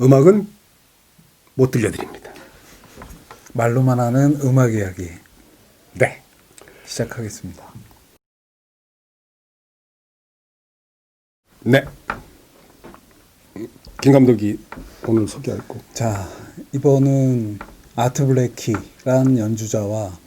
음악은 못 들려드립니다. 말로만 하는 음악 이야기 네. 시작하겠습니다. 네. 김 감독이 오늘 소개할 곡. 자, 이번은 아트 블레키란 연주자와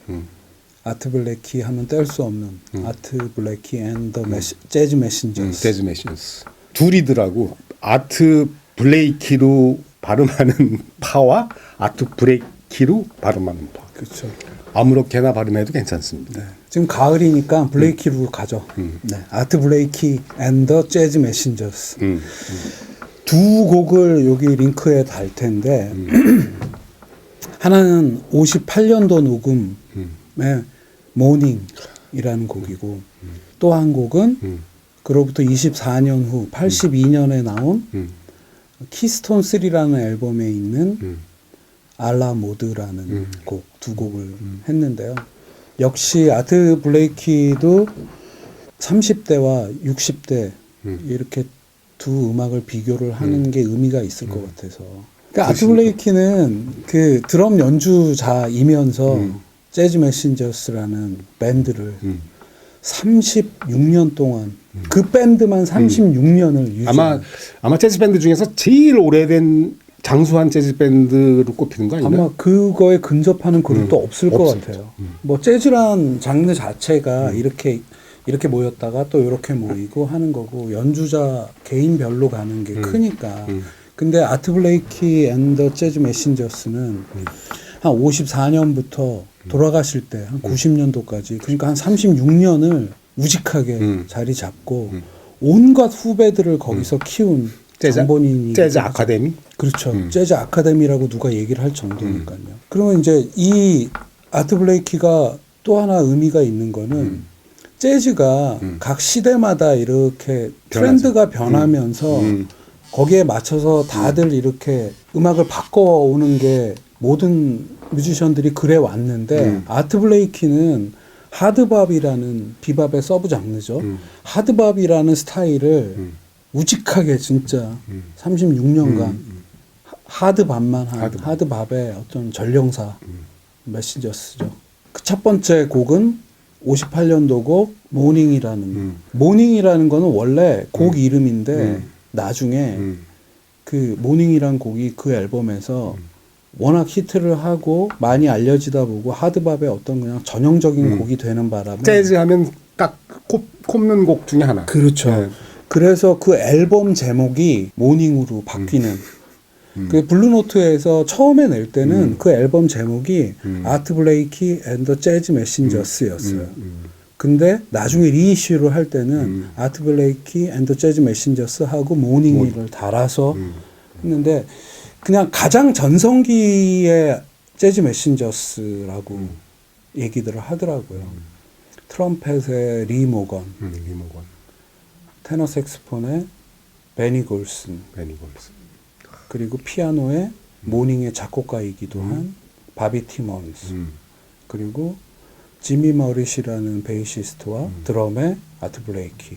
아트 블레키 하면 뗄 수 없는 아트 블레키 앤 더 재즈 메신저스. 재즈 메신저스. 둘이더라고. 아트 블레이키로 발음하는 파와 아트 브레이키로 발음하는 파. 그렇죠. 아무렇게나 발음해도 괜찮습니다. 네. 지금 가을이니까 블레이키로 가죠. 네. 아트 블레이키 앤 더 재즈 메신저스. 두 곡을 여기 링크에 달 텐데 하나는 58년도 녹음의 모닝이라는 곡이고 또 한 곡은 그로부터 24년 후 82년에 나온 키스톤 3라는 앨범에 있는 알라 모드라는 곡, 두 곡을 했는데요. 역시 아트 블레이키도 30대와 60대 이렇게 두 음악을 비교를 하는 게 의미가 있을 것 같아서. 그러니까 아트 블레이키는 그 드럼 연주자이면서 재즈 메신저스라는 밴드를 36년 동안 그 밴드만 36년을 유지한 아마 재즈 밴드 중에서 제일 오래된 장수한 재즈 밴드로 꼽히는 거 아닌가요? 아마 그거에 근접하는 그룹도 없을 것 같아요. 뭐 재즈란 장르 자체가 이렇게 모였다가 또 이렇게 모이고 하는 거고 연주자 개인별로 가는 게 크니까. 근데 아트 블레이키 앤 더 재즈 메신저스는 한 54년부터 돌아가실 때 한 90년도까지 그러니까 한 36년을 우직하게 자리 잡고 온갖 후배들을 거기서 키운 장본인이 재즈 아카데미? 그렇죠. 재즈 아카데미라고 누가 얘기를 할 정도니까요. 그러면 이제 이 아트 블레이키가 또 하나 의미가 있는 거는 재즈가 각 시대마다 이렇게 트렌드가 변하면서 거기에 맞춰서 다들 이렇게 음악을 바꿔오는 게 모든 뮤지션들이 그래 왔는데 아트 블레이키는 하드밥이라는 비밥의 서브 장르죠. 하드밥이라는 스타일을 우직하게 진짜 36년간 하드밥만 한 하드밥의 어떤 전령사 메신저스죠. 그 첫 번째 곡은 58년도 곡 모닝이라는 거는 원래 곡 이름인데 나중에 그 모닝이란 곡이 그 앨범에서 워낙 히트를 하고 많이 알려지다 보고 하드밥의 어떤 그냥 전형적인 곡이 되는 바람에 재즈 하면 딱 꼽는 곡 중에 하나. 그렇죠. 네. 그래서 그 앨범 제목이 모닝으로 바뀌는 그 블루노트에서 처음에 낼 때는 그 앨범 제목이 아트 블레이키 앤 더 재즈 메신저스였어요. 근데 나중에 리이슈를 할 때는 아트 블레이키 앤 더 재즈 메신저스 하고 모닝을 달아서 했는데 그냥 가장 전성기의 재즈 메신저스라고 얘기들을 하더라고요. 트럼펫의 리 모건, 테너 색스폰의 베니 골슨, 그리고 피아노의 모닝의 작곡가이기도 한 바비 티먼스, 그리고 지미 머릿이라는 베이시스트와 드럼의 아트 블레이키.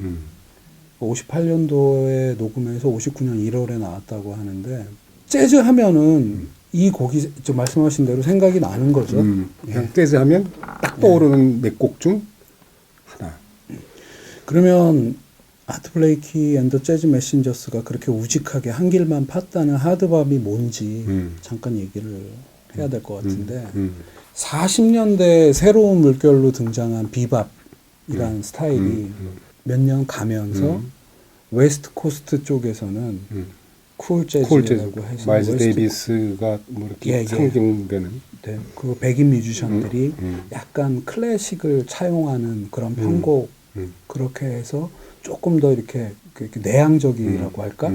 58년도에 녹음해서 59년 1월에 나왔다고 하는데 재즈 하면은 이 곡이 좀 말씀하신 대로 생각이 나는 거죠. 그냥 재즈 하면 딱 떠오르는 몇 곡 중 하나. 그러면 아트 블레이키 앤 더 재즈 메신저스가 그렇게 우직하게 한 길만 팠다는 하드밥이 뭔지 잠깐 얘기를 해야 될 것 같은데 40년대 새로운 물결로 등장한 비밥이라는 스타일이 몇 년 가면서 웨스트 코스트 쪽에서는 쿨 재즈라고 해서 마일즈 데이비스가 뭐 이렇게 상징되는 네, 그 백인 뮤지션들이 약간 클래식을 차용하는 그런 편곡 그렇게 해서 조금 더 이렇게 내향적이라고 할까?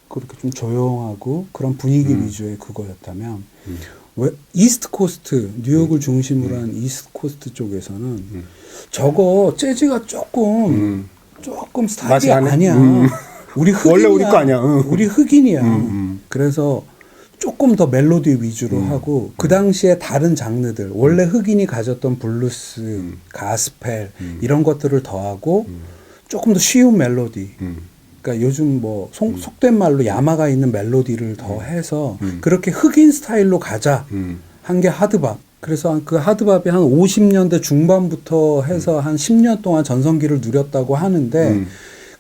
그렇게 좀 조용하고 그런 분위기 위주의 그거였다면 이스트 코스트, 뉴욕을 중심으로 한 이스트 코스트 쪽에서는 저거 재즈가 조금 스타일이 아니야. 우리 흑인이야. 원래 우리 거 아니야. 우리 흑인이야. 그래서 조금 더 멜로디 위주로 하고 그 당시에 다른 장르들 원래 흑인이 가졌던 블루스, 가스펠 이런 것들을 더하고 조금 더 쉬운 멜로디 그러니까 요즘 뭐 속된 말로 야마가 있는 멜로디를 더 해서 그렇게 흑인 스타일로 가자 한 게 하드밥. 그래서 그 하드밥이 한 50년대 중반부터 해서 한 10년 동안 전성기를 누렸다고 하는데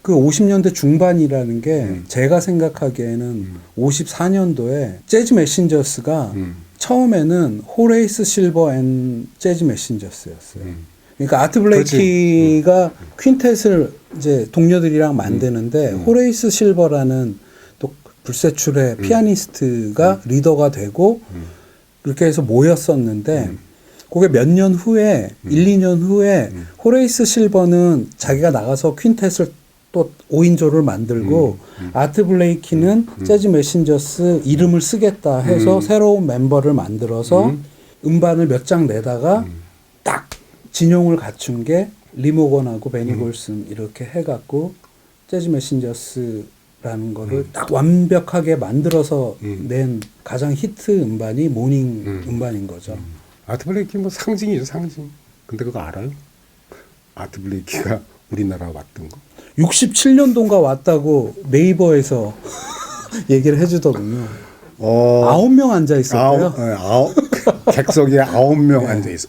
그 50년대 중반이라는 게 제가 생각하기에는 54년도에 재즈 메신저스가 처음에는 호레이스 실버 앤 재즈 메신저스였어요. 그러니까 아트 블레이키가 퀸텟을 이제 동료들이랑 만드는데 호레이스 실버라는 또 불세출의 피아니스트가 리더가 되고 그렇게 해서 모였었는데 그게 몇 년 후에 1, 2년 후에 호레이스 실버는 자기가 나가서 퀸텟을 또 5인조를 만들고 아트 블레이키는 재즈 메신저스 이름을 쓰겠다 해서 새로운 멤버를 만들어서 음반을 몇 장 내다가 딱 진용을 갖춘 게 리모건하고 베니 골슨 이렇게 해갖고 재즈 메신저스라는 거를 딱 완벽하게 만들어서 낸 가장 히트 음반이 모닝 음반인 거죠. 아트 블레이키 뭐 상징이죠, 상징. 근데 그거 알아요? 아트 블레이키가 우리나라 왔던 거. 67년도인가 왔다고 네이버에서 얘기를 해주더군요. 9명 앉아 있었대요. 객석에 9명 앉아 있어.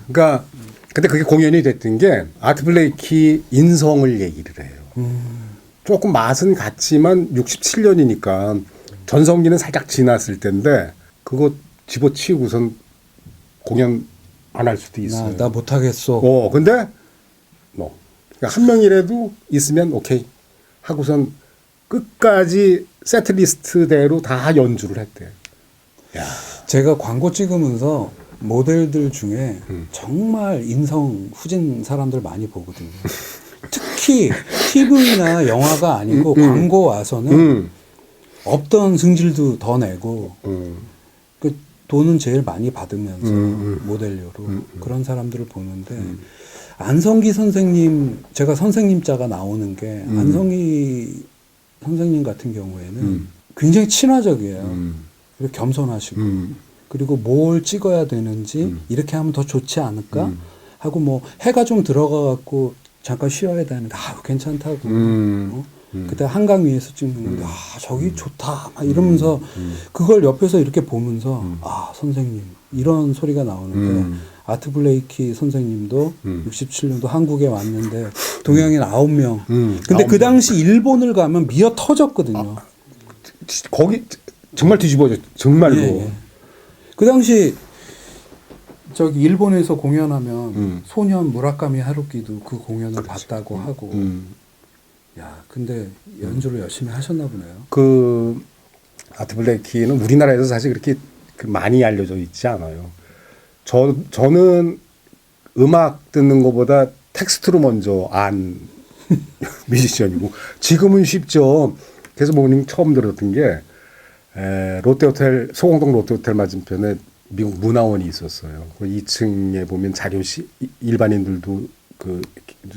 그러니까 근데 그게 공연이 됐던 게 아트 블레이키 인성을 얘기를 해요. 조금 맛은 같지만 67년이니까 전성기는 살짝 지났을 텐데 그거 집어치우고선 공연 안 할 수도 있어요. 나 못하겠어. 근데 뭐 그러니까 한 명이라도 있으면 오케이 하고선 끝까지 세트리스트대로 다 연주를 했대요. 야. 제가 광고 찍으면서 모델들 중에 정말 인성 후진 사람들 많이 보거든요. 특히 TV나 영화가 아니고 광고 와서는 없던 승질도 더 내고 그 돈은 제일 많이 받으면서 모델료로 그런 사람들을 보는데 안성기 선생님, 제가 선생님 자가 나오는 게 안성기 선생님 같은 경우에는 굉장히 친화적이에요. 그리고 겸손하시고 그리고 뭘 찍어야 되는지 이렇게 하면 더 좋지 않을까 하고 뭐 해가 좀 들어가 갖고 잠깐 쉬어야 되는데 괜찮다고 그때 한강 위에서 찍는 건데 저기 좋다 막 이러면서 그걸 옆에서 이렇게 보면서 선생님 이런 소리가 나오는데 아트 블레이키 선생님도 67년도 한국에 왔는데 동양인 9명 근데 그 당시 일본을 가면 미어 터졌거든요. 거기 정말 뒤집어져 정말로. 예. 그 당시 저기 일본에서 공연하면 소년 무라카미 하루키도 그 공연을 봤다고 하고 야 근데 연주를 열심히 하셨나 보네요. 그 아트 블레이키는 우리나라에서 사실 그렇게 많이 알려져 있지 않아요. 저는 음악 듣는 것보다 텍스트로 먼저 안 뮤지션이고 지금은 쉽죠. 그래서 모닝 처음 들었던 게 롯데호텔 소공동 롯데호텔 맞은편에 미국 문화원이 있었어요. 그 2층에 보면 자료실 일반인들도 그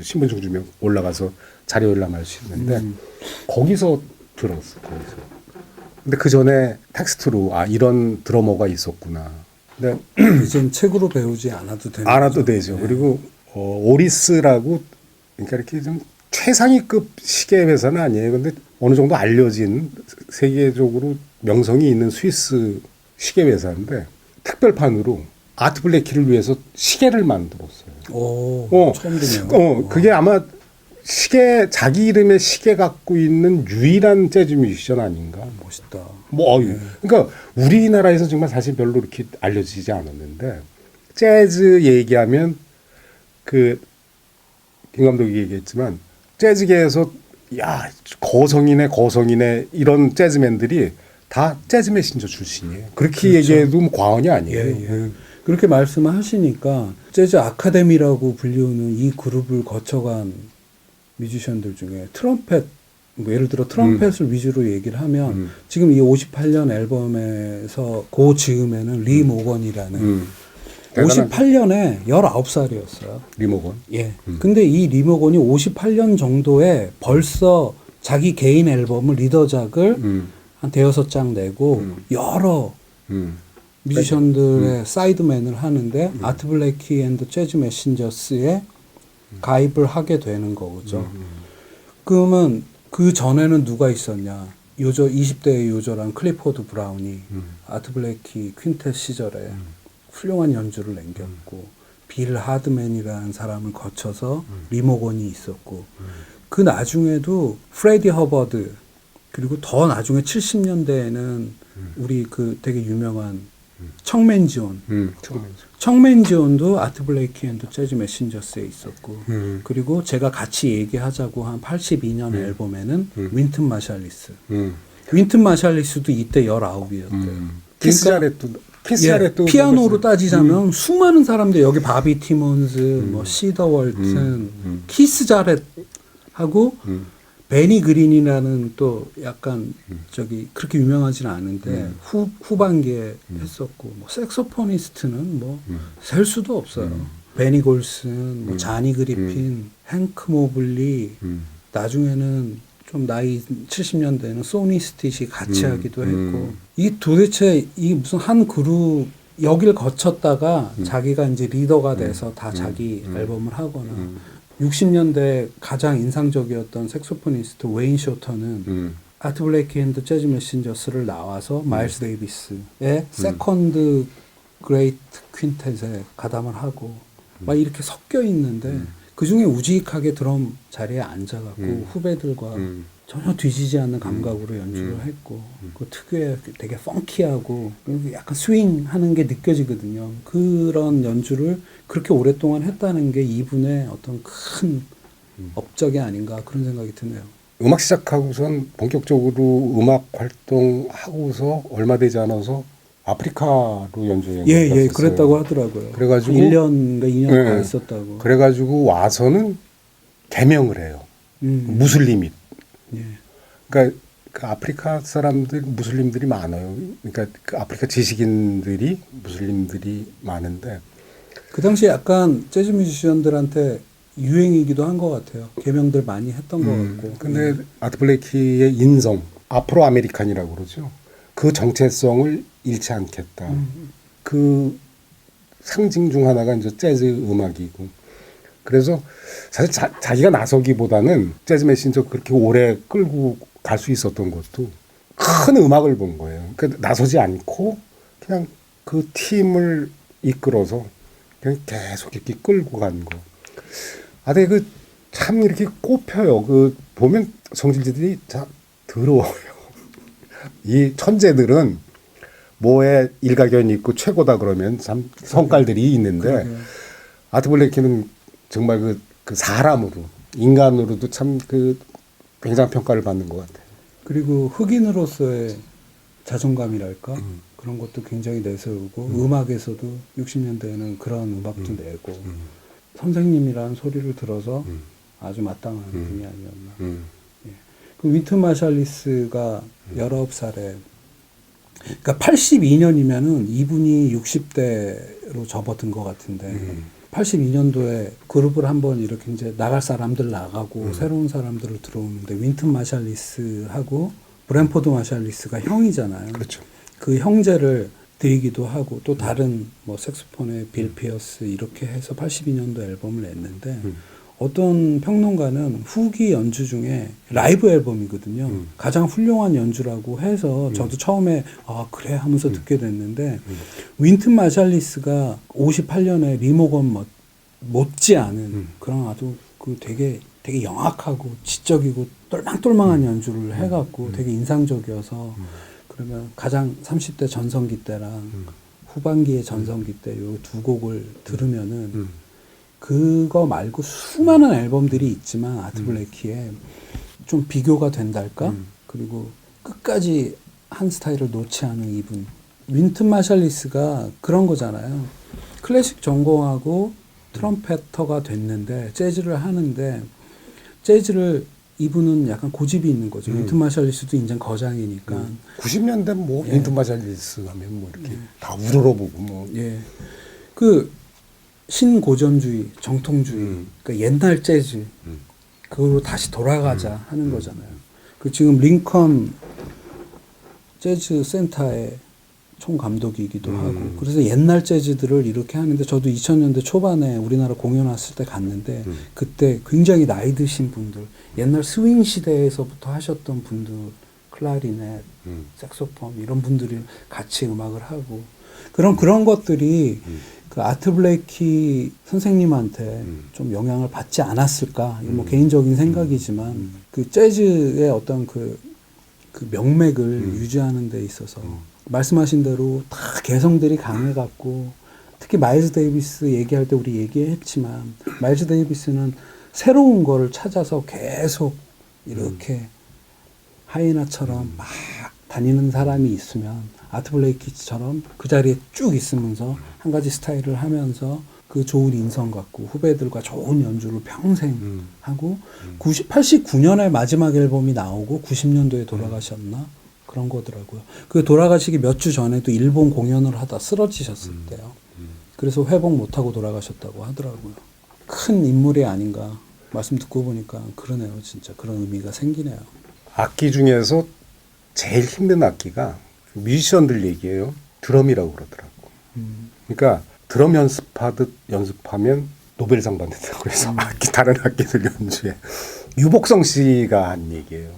신분증 주면 올라가서 자료 열람할 수 있는데 거기서 들었어. 거기서. 근데 그 전에 텍스트로 이런 드러머가 있었구나. 근데 이젠 책으로 배우지 않아도 되는 알아도 되죠. 네. 그리고 오리스라고 그러니까 이렇게 좀 최상위급 시계 회사는 아니에요. 근데 어느 정도 알려진 세계적으로 명성이 있는 스위스 시계 회사인데 특별판으로 아트 블레이키를 위해서 시계를 만들었어요. 처음 듣네요. 그게 아마 시계 자기 이름의 시계 갖고 있는 유일한 재즈 뮤지션 아닌가. 멋있다. 그러니까 우리나라에서 정말 사실 별로 이렇게 알려지지 않았는데 재즈 얘기하면 그 김 감독이 얘기했지만 재즈계에서 거성이네 이런 재즈맨들이 다 재즈 메신저 출신이에요. 그렇게 그렇죠. 얘기해도 뭐 과언이 아니에요. 예. 그렇게 말씀을 하시니까 재즈 아카데미라고 불리우는 이 그룹을 거쳐간 뮤지션들 중에 트럼펫, 뭐 예를 들어 트럼펫을 위주로 얘기를 하면 지금 이 58년 앨범에서 그 즈음에는 리 모건이라는 58년에 19살이었어요. 리모건. 예. 근데 이 리모건이 58년 정도에 벌써 자기 개인 앨범을 리더작을 한 대여섯 장 내고 여러 뮤지션들의 사이드맨을 하는데 아트 블레이키 앤드 재즈 메신저스에 가입을 하게 되는 거죠. 그러면 그 전에는 누가 있었냐? 요저 20대의 요저랑 클리포드 브라운이 아트 블레이키 퀸텟 시절에 훌륭한 연주를 남겼고 빌 하드맨이라는 사람을 거쳐서 리모건이 있었고 그 나중에도 프레디 허버드 그리고 더 나중에 70년대에는 우리 그 되게 유명한 청맨지온 청맨지온도 아트 블레이키 앤드 재즈 메신저스에 있었고 그리고 제가 같이 얘기하자고 한 82년 앨범에는 윈튼 마샬리스 윈튼 마샬리스도 이때 19이었대요. 키스 자렛도 예, 피아노로 따지자면 수많은 사람들 여기 바비 티몬즈, 뭐 시더 월튼, 키스 자렛하고 베니 그린이라는 또 약간 저기 그렇게 유명하지는 않은데 후반기에 했었고 뭐 색소포니스트는 뭐 셀 수도 없어요. 베니 골슨, 뭐 자니 그리핀, 행크 모블리, 나중에는 좀 나이 70년대에는 소니 스티시 같이 하기도 했고 이 도대체 이 무슨 한 그룹 여길 거쳤다가 자기가 이제 리더가 돼서 다 자기 앨범을 하거나 60년대 가장 인상적이었던 색소포니스트 웨인 쇼터는 아트 블레이키 앤드 재즈 메신저스를 나와서 마일스 데이비스의 세컨드 그레이트 퀸텟에 가담을 하고 막 이렇게 섞여 있는데 그 중에 우직하게 드럼 자리에 앉아갖고 후배들과 전혀 뒤지지 않는 감각으로 연주를 했고 그 특유의 되게 펑키하고 그리고 약간 스윙하는 게 느껴지거든요. 그런 연주를 그렇게 오랫동안 했다는 게 이분의 어떤 큰 업적이 아닌가 그런 생각이 드네요. 음악 시작하고선 본격적으로 음악 활동하고서 얼마 되지 않아서 아프리카로 연주해 예, 그랬다고 하더라고요. 그래가지고 1년인가 2년 가 있었다고. 그래가지고 와서는 개명을 해요. 무슬림이. 예. 그러니까 그 아프리카 사람들 무슬림들이 많아요. 그러니까 그 아프리카 지식인들이 무슬림들이 많은데 그 당시에 약간 재즈 뮤지션들한테 유행이기도 한 것 같아요. 개명들 많이 했던 것 같고. 근데 아트 블레이키의 인성, 아프로 아메리칸이라고 그러죠. 그 정체성을 잃지 않겠다. 그 상징 중 하나가 이제 재즈 음악이고. 그래서 사실 자기가 나서기보다는 재즈 메신저 그렇게 오래 끌고 갈 수 있었던 것도 큰 음악을 본 거예요. 그러니까 나서지 않고 그냥 그 팀을 이끌어서 그냥 계속 이렇게 끌고 간 거. 아, 근데 그 참 이렇게 꼽혀요. 그 보면 성질들이 참 더러워요. 이 천재들은 뭐에 일가견이 있고 최고다 그러면 참 성깔들이 있는데 그러게요. 아트 블레이키는 정말 그 사람으로 인간으로도 참 그 굉장한 평가를 받는 것 같아요. 그리고 흑인으로서의 자존감이랄까 그런 것도 굉장히 내세우고 음악에서도 60년대에는 그런 음악도 내고 선생님이라는 소리를 들어서 아주 마땅한 분이 아니었나. 예. 그 윈튼 마샬리스가 19살에 그러니까 82년이면은 이분이 60대로 접어든 것 같은데 82년도에 그룹을 한번 이렇게 이제 나갈 사람들 나가고 새로운 사람들을 들어오는데 윈튼 마샬리스하고 브랜포드 마샬리스가 형이잖아요. 그렇죠. 그 형제를 드리기도 하고 또 다른 뭐 색소폰의 빌 피어스 이렇게 해서 82년도 앨범을 냈는데 어떤 평론가는 후기 연주 중에 라이브 앨범이거든요. 가장 훌륭한 연주라고 해서 저도 처음에 아 그래 하면서 듣게 됐는데 윈튼 마샬리스가 58년에 리모건 못지않은 그런 아주 그 되게 영악하고 지적이고 똘망똘망한 연주를 해갖고 되게 인상적이어서 그러면 가장 30대 전성기 때랑 후반기의 전성기 때 요 두 곡을 들으면은 그거 말고 수많은 앨범들이 있지만 아트 블레이키에 좀 비교가 된달까? 그리고 끝까지 한 스타일을 놓지 않은 이분. 윈튼 마샬리스가 그런 거잖아요. 클래식 전공하고 트럼펫터가 됐는데 재즈를 하는데 재즈를 이분은 약간 고집이 있는 거죠. 윈튼 마샬리스도 인제 거장이니까. 90년대 뭐 윈튼 마샬리스 하면 뭐 이렇게 다 우러러보고 뭐. 예. 그 신고전주의, 정통주의, 그러니까 옛날 재즈, 그걸로 다시 돌아가자 하는 거잖아요. 그 지금 링컨 재즈 센터에 총감독이기도 하고 그래서 옛날 재즈들을 이렇게 하는데 저도 2000년대 초반에 우리나라 공연 왔을 때 갔는데 그때 굉장히 나이 드신 분들 옛날 스윙 시대에서부터 하셨던 분들 클라리넷, 색소폰 이런 분들이 같이 음악을 하고 그런 것들이 그 아트 블레이키 선생님한테 좀 영향을 받지 않았을까 이거 뭐 개인적인 생각이지만 그 재즈의 어떤 그 명맥을 유지하는 데 있어서 말씀하신 대로 다 개성들이 강해갖고 특히 마일즈 데이비스 얘기할 때 우리 얘기했지만 마일즈 데이비스는 새로운 거를 찾아서 계속 이렇게 하이에나처럼 막 다니는 사람이 있으면 아트 블레이키처럼 그 자리에 쭉 있으면서 한 가지 스타일을 하면서 그 좋은 인성 갖고 후배들과 좋은 연주를 평생 하고 89년에 마지막 앨범이 나오고 90년도에 돌아가셨나 그런 거더라고요. 그 돌아가시기 몇 주 전에도 일본 공연을 하다 쓰러지셨을 때요. 그래서 회복 못하고 돌아가셨다고 하더라고요. 큰 인물이 아닌가 말씀 듣고 보니까 그러네요. 진짜 그런 의미가 생기네요. 악기 중에서 제일 힘든 악기가 뮤지션들 얘기예요. 드럼이라고 그러더라고. 그러니까 드럼 연습하듯 연습하면 노벨상 받는다고 해서 다른 악기들 연주에 유복성 씨가 한 얘기예요.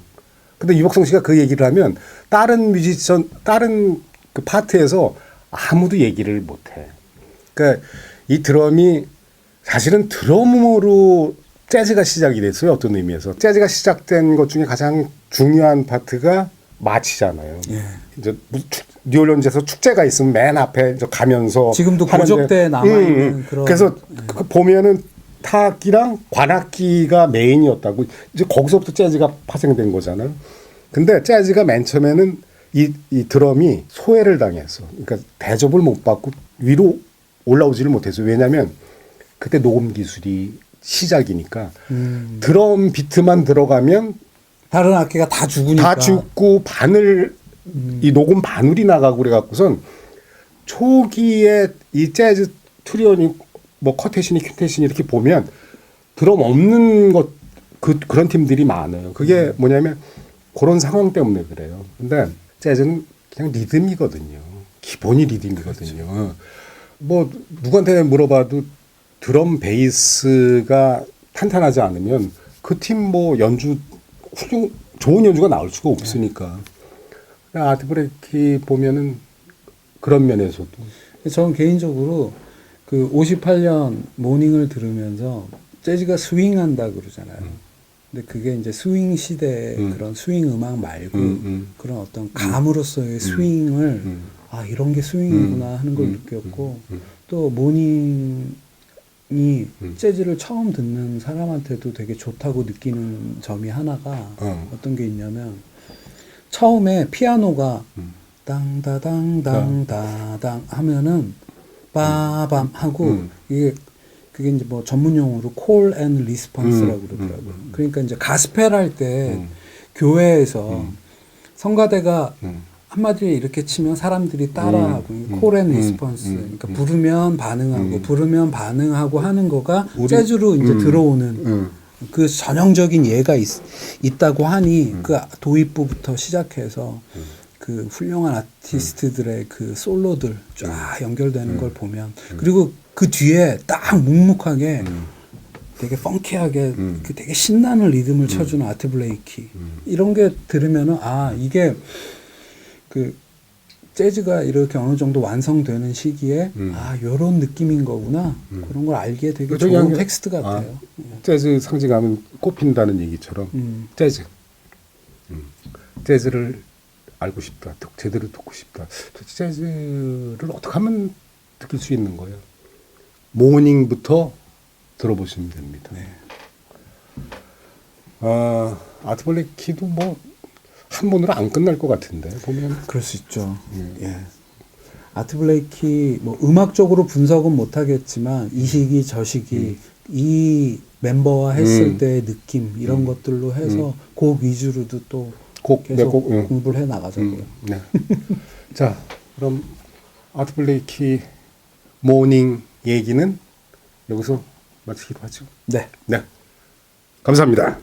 근데 유복성 씨가 그 얘기를 하면 다른 뮤지션 다른 그 파트에서 아무도 얘기를 못해. 그러니까 이 드럼이 사실은 드럼으로 재즈가 시작이 됐어요. 어떤 의미에서 재즈가 시작된 것 중에 가장 중요한 파트가 마치잖아요. 예. 이제 뉴올리언즈에서 축제가 있으면 맨 앞에 이제 가면서 지금도 하는데, 고적대에 남아있는 그런 그래서 그 보면은 타악기랑 관악기가 메인이었다고 이제 거기서부터 재즈가 파생된 거잖아요. 근데 재즈가 맨 처음에는 이 드럼이 소외를 당했어. 그러니까 대접을 못 받고 위로 올라오지를 못했어요. 왜냐하면 그때 녹음 기술이 시작이니까 드럼 비트만 들어가면 다른 악기가 다 죽으니까 다 죽고 바늘 이 녹음 바늘이 나가고 그래갖고선 초기에 이 재즈 트리오니 뭐 컷테신이 퀸테신이 이렇게 보면 드럼 없는 것 그런 팀들이 많아요. 그게 뭐냐면 그런 상황 때문에 그래요. 근데 재즈는 그냥 리듬이거든요. 기본이 리듬이거든요. 뭐 누구한테 물어봐도 드럼 베이스가 탄탄하지 않으면 그 팀 뭐 연주 좋은 연주가 나올 수가 없으니까. 아트 브레이키 보면은 그런 면에서도 저는 개인적으로 그 58년 모닝을 들으면서 재즈가 스윙한다 그러잖아요. 근데 그게 이제 스윙 시대의 그런 스윙 음악 말고 그런 어떤 감으로서의 스윙을 아 이런 게 스윙이구나 하는 걸 느꼈고 또 모닝이 재즈를 처음 듣는 사람한테도 되게 좋다고 느끼는 점이 하나가 어떤 게 있냐면 처음에 피아노가 땅다당당다당 하면은 빠밤 하고 이게 그게 이제 뭐 전문 용어로 콜 앤 리스폰스라고 그러더라고요. 그러니까 이제 가스펠 할 때 교회에서 성가대가 한마디로 이렇게 치면 사람들이 따라하고 콜 앤 리스폰스 그러니까 부르면 반응하고 부르면 반응하고 하는 거가 재즈로 이제 들어오는 그 전형적인 예가 있다고 하니 그 도입부부터 시작해서 그 훌륭한 아티스트들의 그 솔로들 쫙 연결되는 걸 보면 그리고 그 뒤에 딱 묵묵하게 되게 펑키하게 그 되게 신나는 리듬을 쳐주는 아트 블레이키 이런 게 들으면은 아 이게 그 재즈가 이렇게 어느 정도 완성되는 시기에 아 요런 느낌인 거구나 그런 걸 알기에 되게 좋은 텍스트 같아요. 재즈 상징하면 꽃핀다는 얘기처럼 재즈 재즈를 알고 싶다, 제대로 듣고 싶다. 재즈를 어떻게 하면 느낄 수 있는 거예요? 모닝부터 들어보시면 됩니다. 네. 아트 블레이키도 뭐 한 번으로 안 끝날 것 같은데 보면 그럴 수 있죠. 예. 아트 블레이키 뭐 음악적으로 분석은 못하겠지만 이 시기 저 시기 이 멤버와 했을 때의 느낌 이런 것들로 해서 곡 위주로도 또 계속 공부를 해 나가자고요. 네. 자, 그럼 아트 블레이키 모닝 얘기는 여기서 마치기로 하죠. 네. 네. 감사합니다.